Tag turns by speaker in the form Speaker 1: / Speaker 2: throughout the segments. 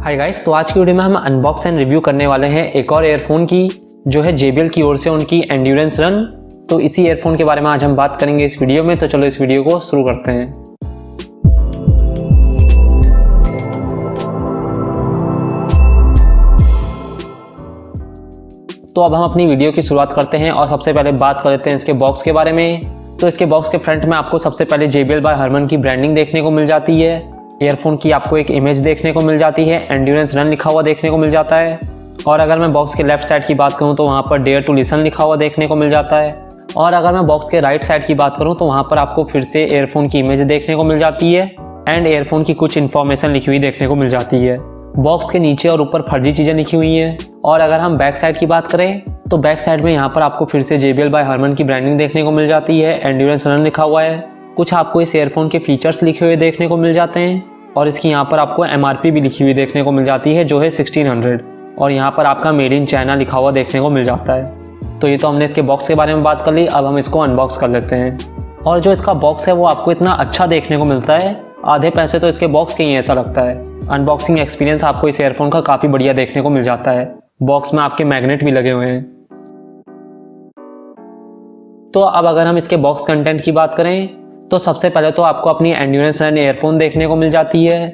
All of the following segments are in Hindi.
Speaker 1: हाय गाइस, तो आज की वीडियो में हम अनबॉक्स एंड रिव्यू करने वाले हैं एक और एयरफोन की जो है JBL की ओर से उनकी एंड्योरेंस रन। तो इसी एयरफोन के बारे में आज हम बात करेंगे इस वीडियो में। तो चलो इस वीडियो को शुरू करते हैं। तो अब हम अपनी वीडियो की शुरुआत करते हैं और सबसे पहले बात कर लेते हैं इसके बॉक्स के बारे में। तो इसके बॉक्स के फ्रंट में आपको सबसे पहले JBL बाय हरमन की ब्रांडिंग देखने को मिल जाती है। एयरफोन की आपको एक इमेज देखने को मिल जाती है, एंड्योरेंस रन लिखा हुआ देखने को मिल जाता है। और अगर मैं बॉक्स के लेफ्ट साइड की बात करूं तो वहां पर डेयर टू लिसन लिखा हुआ देखने को मिल जाता है। और अगर मैं बॉक्स के राइट साइड की बात करूं तो वहां पर आपको फिर से एयरफोन की इमेज देखने को मिल जाती है एंड एयरफोन की कुछ इन्फॉर्मेशन लिखी हुई देखने को मिल जाती है। बॉक्स के नीचे और ऊपर फर्जी चीज़ें लिखी हुई हैं। और अगर हम बैक साइड की बात करें तो बैक साइड में यहाँ पर आपको फिर से JBL बाय हरमन की ब्रांडिंग देखने को मिल जाती है, एंड्योरेंस रन लिखा हुआ है। कुछ आपको इस एयरफोन के फीचर्स लिखे हुए देखने को मिल जाते हैं और इसकी यहाँ पर आपको MRP भी लिखी हुई देखने को मिल जाती है जो है 1600। और यहाँ पर आपका मेड इन चाइना लिखा हुआ देखने को मिल जाता है। तो ये तो हमने इसके बॉक्स के बारे में बात कर ली, अब हम इसको अनबॉक्स कर लेते हैं। और जो इसका बॉक्स है वो आपको इतना अच्छा देखने को मिलता है, आधे पैसे तो इसके बॉक्स के ही ऐसा लगता है। अनबॉक्सिंग एक्सपीरियंस आपको इस एयरफोन का काफ़ी बढ़िया देखने को मिल जाता है। बॉक्स में आपके मैग्नेट भी लगे हुए हैं। तो अब अगर हम इसके बॉक्स कंटेंट की बात करें तो सबसे पहले तो आपको अपनी एंड्योरेंस रन एयरफोन देखने को मिल जाती है।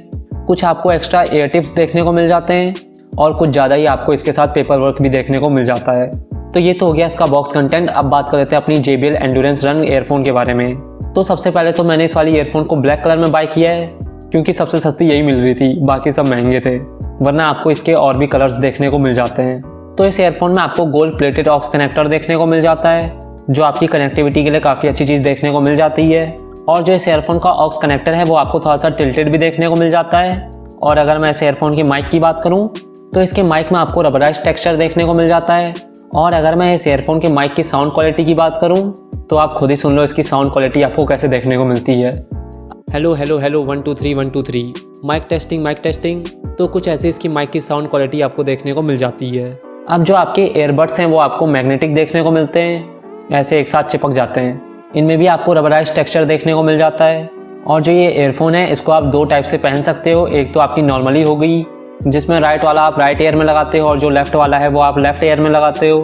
Speaker 1: कुछ आपको एक्स्ट्रा एयर टिप्स देखने को मिल जाते हैं और कुछ ज़्यादा ही आपको इसके साथ पेपर वर्क भी देखने को मिल जाता है। तो ये तो हो गया इसका बॉक्स कंटेंट। अब बात कर लेते हैं अपनी JBL एंड्योरेंस रन एयरफोन के बारे में। तो सबसे पहले तो मैंने इस वाली एयरफोन को ब्लैक कलर में बाय किया है क्योंकि सबसे सस्ती यही मिल रही थी, बाकी सब महंगे थे, वरना आपको इसके और भी कलर्स देखने को मिल जाते हैं। तो इस एयरफोन में आपको गोल्ड प्लेटेड ऑक्स कनेक्टर देखने को मिल जाता है जो आपकी कनेक्टिविटी के लिए काफ़ी अच्छी चीज़ देखने को मिल जाती है। और जो इस एयरफोन का ऑक्स कनेक्टर है वो आपको थोड़ा सा टिल्टेड भी देखने को मिल जाता है। और अगर मैं इस एयरफोन की माइक की बात करूं तो इसके माइक में आपको रबराइज टेक्सचर देखने को मिल जाता है। और अगर मैं इस एयरफोन के माइक की साउंड क्वालिटी की बात करूं तो आप खुद ही सुन लो इसकी साउंड क्वालिटी आपको कैसे देखने को मिलती है। Hello hello hello 1 2 3 1 2 3 mic testing. तो कुछ ऐसी इसकी माइक की साउंड क्वालिटी आपको देखने को मिल जाती है। अब जो आपके एयरबड्स हैं वो आपको मैग्नेटिक देखने को मिलते हैं, ऐसे एक साथ चिपक जाते हैं। इनमें भी आपको रबराइज टेक्सचर देखने को मिल जाता है। और जो ये एयरफोन है इसको आप दो टाइप से पहन सकते हो। एक तो आपकी नॉर्मली हो गई जिसमें राइट वाला आप राइट ईयर में लगाते हो और जो लेफ्ट वाला है वो आप लेफ्ट ईयर में लगाते हो।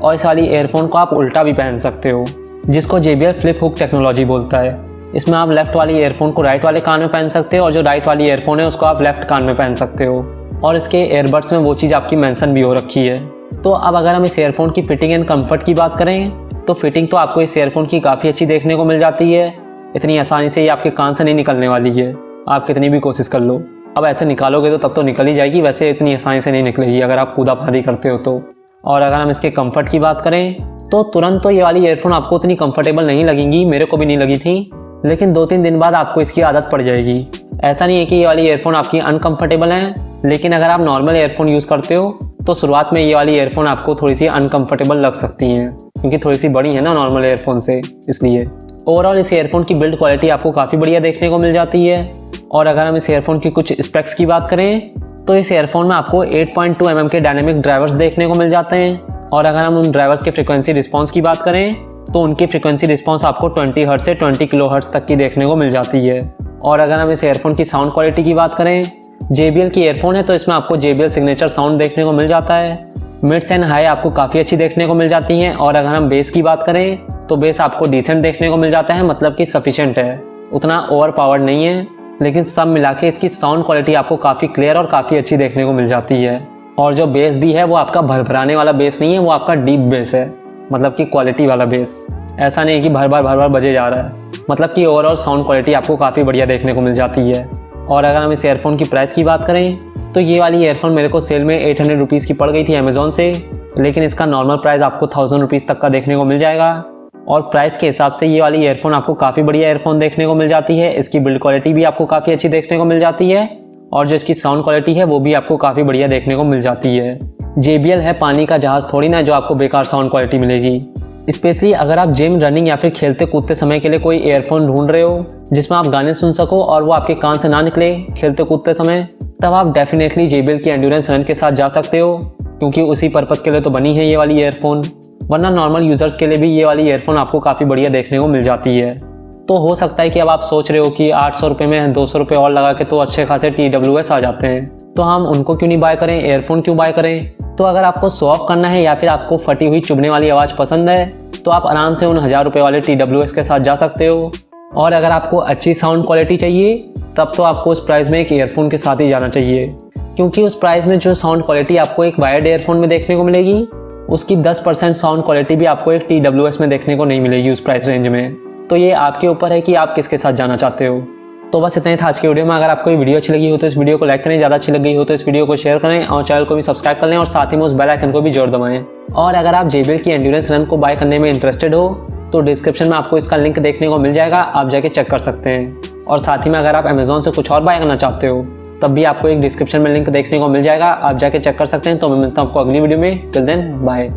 Speaker 1: और इस वाली एयरफोन को आप उल्टा भी पहन सकते हो जिसको JBL फ्लिप हुक टेक्नोलॉजी बोलता है। इसमें आप लेफ्ट वाली एयरफोन को राइट वाले कान में पहन सकते हो और जो राइट वाली एयरफोन है उसको आप लेफ्ट कान में पहन सकते हो। और इसके एयरबड्स में वो चीज़ आपकी मेंशन भी हो रखी है। तो अब अगर हम इस एयरफोन की फिटिंग एंड कंफर्ट की बात करें तो फिटिंग तो आपको इस एयरफोन की काफ़ी अच्छी देखने को मिल जाती है। इतनी आसानी से ये आपके कान से नहीं निकलने वाली है, आप कितनी भी कोशिश कर लो। अब ऐसे निकालोगे तो तब तो निकल ही जाएगी, वैसे इतनी आसानी से नहीं निकलेगी अगर आप कूदाफादी करते हो तो। और अगर हम इसके कंफर्ट की बात करें तो तुरंत तो ये वाली एयरफोन आपको उतनी कंफर्टेबल नहीं लगेंगी, मेरे को भी नहीं लगी थी, लेकिन 2-3 दिन बाद आपको इसकी आदत पड़ जाएगी। ऐसा नहीं है कि ये वाली एयरफोन आपकी अनकंफर्टेबल है, लेकिन अगर आप नॉर्मल एयरफोन यूज़ करते हो तो शुरुआत में ये वाली एयरफोन आपको थोड़ी सी अनकंफर्टेबल लग सकती हैं क्योंकि थोड़ी सी बड़ी है ना नॉर्मल एयरफोन से, इसलिए। ओवरऑल इस एयरफोन की बिल्ड क्वालिटी आपको काफ़ी बढ़िया देखने को मिल जाती है। और अगर हम इस एयरफोन की कुछ स्पेक्स की बात करें तो इस एयरफोन में आपको 8.2 mm के डायनेमिक ड्राइवर्स देखने को मिल जाते हैं। और अगर हम उन ड्राइवर्स के फ्रिक्वेंसी रिस्पॉन्स की बात करें तो उनकी फ्रिक्वेंसी रिस्पॉन्स आपको 20 हर्ट्ज से 20 किलोहर्ट्ज तक की देखने को मिल जाती है। और अगर हम इस एयरफोन की साउंड क्वालिटी की बात करें, JBL की एयरफोन है तो इसमें आपको JBL सिग्नेचर साउंड देखने को मिल जाता है। मिड्स एंड हाई आपको काफ़ी अच्छी देखने को मिल जाती हैं। और अगर हम बेस की बात करें तो बेस आपको डिसेंट देखने को मिल जाता है, मतलब कि सफिशिएंट है, उतना ओवर पावर्ड नहीं है, लेकिन सब मिला के इसकी साउंड क्वालिटी आपको काफ़ी क्लियर और काफ़ी अच्छी देखने को मिल जाती है। और जो बेस भी है वो आपका भरभराने वाला बेस नहीं है, वो आपका डीप बेस है, मतलब कि क्वालिटी वाला बेस। ऐसा नहीं है कि भर भर बजे जा रहा है, मतलब कि ओवरऑल साउंड क्वालिटी आपको काफ़ी बढ़िया देखने को मिल जाती है। और अगर हम इस एयरफोन की प्राइस की बात करें तो ये वाली एयरफोन मेरे को सेल में 800 रुपीज़ की पड़ गई थी अमेज़ॉन से, लेकिन इसका नॉर्मल प्राइस आपको 1000 रुपीज़ तक का देखने को मिल जाएगा। और प्राइस के हिसाब से ये वाली एयरफोन आपको काफ़ी बढ़िया एयरफोन देखने को मिल जाती है। इसकी बिल्ड क्वालिटी भी आपको काफ़ी अच्छी देखने को मिल जाती है और जो इसकी साउंड क्वालिटी है वो भी आपको काफ़ी बढ़िया देखने को मिल जाती है। JBL है पानी का जहाज़ थोड़ी ना जो आपको बेकार साउंड क्वालिटी मिलेगी। स्पेशली अगर आप जिम, रनिंग या फिर खेलते कूदते समय के लिए कोई एयरफोन ढूंढ रहे हो जिसमें आप गाने सुन सको और वो आपके कान से ना निकले खेलते कूदते समय, तब आप डेफिनेटली JBL की एंड्योरेंस रन के साथ जा सकते हो क्योंकि उसी पर्पज़ के लिए तो बनी है ये वाली एयरफोन। वरना नॉर्मल यूज़र्स के लिए भी ये वाली एयरफोन आपको काफ़ी बढ़िया देखने को मिल जाती है। तो हो सकता है कि अब आप सोच रहे हो कि 800 रुपये में 200 रुपये और लगा के तो अच्छे खासे TWS आ जाते हैं, तो हम उनको क्यों नहीं बाय करें, एयरफोन क्यों बाय करें। तो अगर आपको शो ऑफ करना है या फिर आपको फटी हुई चुभने वाली आवाज़ पसंद है तो आप आराम से उन 1000 रुपये वाले TWS के साथ जा सकते हो। और अगर आपको अच्छी साउंड क्वालिटी चाहिए तब तो आपको उस प्राइस में एक ईयरफोन के साथ ही जाना चाहिए, क्योंकि उस प्राइस में जो साउंड क्वालिटी आपको एक वायर्ड ईयरफोन में देखने को मिलेगी उसकी 10% साउंड क्वालिटी भी आपको एक TWS में देखने को नहीं मिलेगी उस प्राइस रेंज में। तो ये आपके ऊपर है कि आप किसके साथ जाना चाहते हो। तो बस इतना ही था आज के वीडियो में। अगर आपको ये वीडियो अच्छी लगी हो तो इस वीडियो को लाइक करें, ज़्यादा अच्छी लगी हो तो इस वीडियो को शेयर करें और चैनल को भी सब्सक्राइब कर लें और साथ ही में उस बेल आइकन को भी जोर दबाएं। और अगर आप JBL की एंड्योरेंस रन को बाय करने में इंटरेस्टेड हो तो डिस्क्रिप्शन में आपको इसका लिंक देखने को मिल जाएगा, आप जाके चेक कर सकते हैं। और साथ ही में अगर आप अमेजोन से कुछ और बाय करना चाहते हो तब भी आपको एक डिस्क्रिप्शन में लिंक देखने को मिल जाएगा, आप जाके चेक कर सकते हैं। तो मैं मिलता हूँ आपको अगली वीडियो में। Till then bye.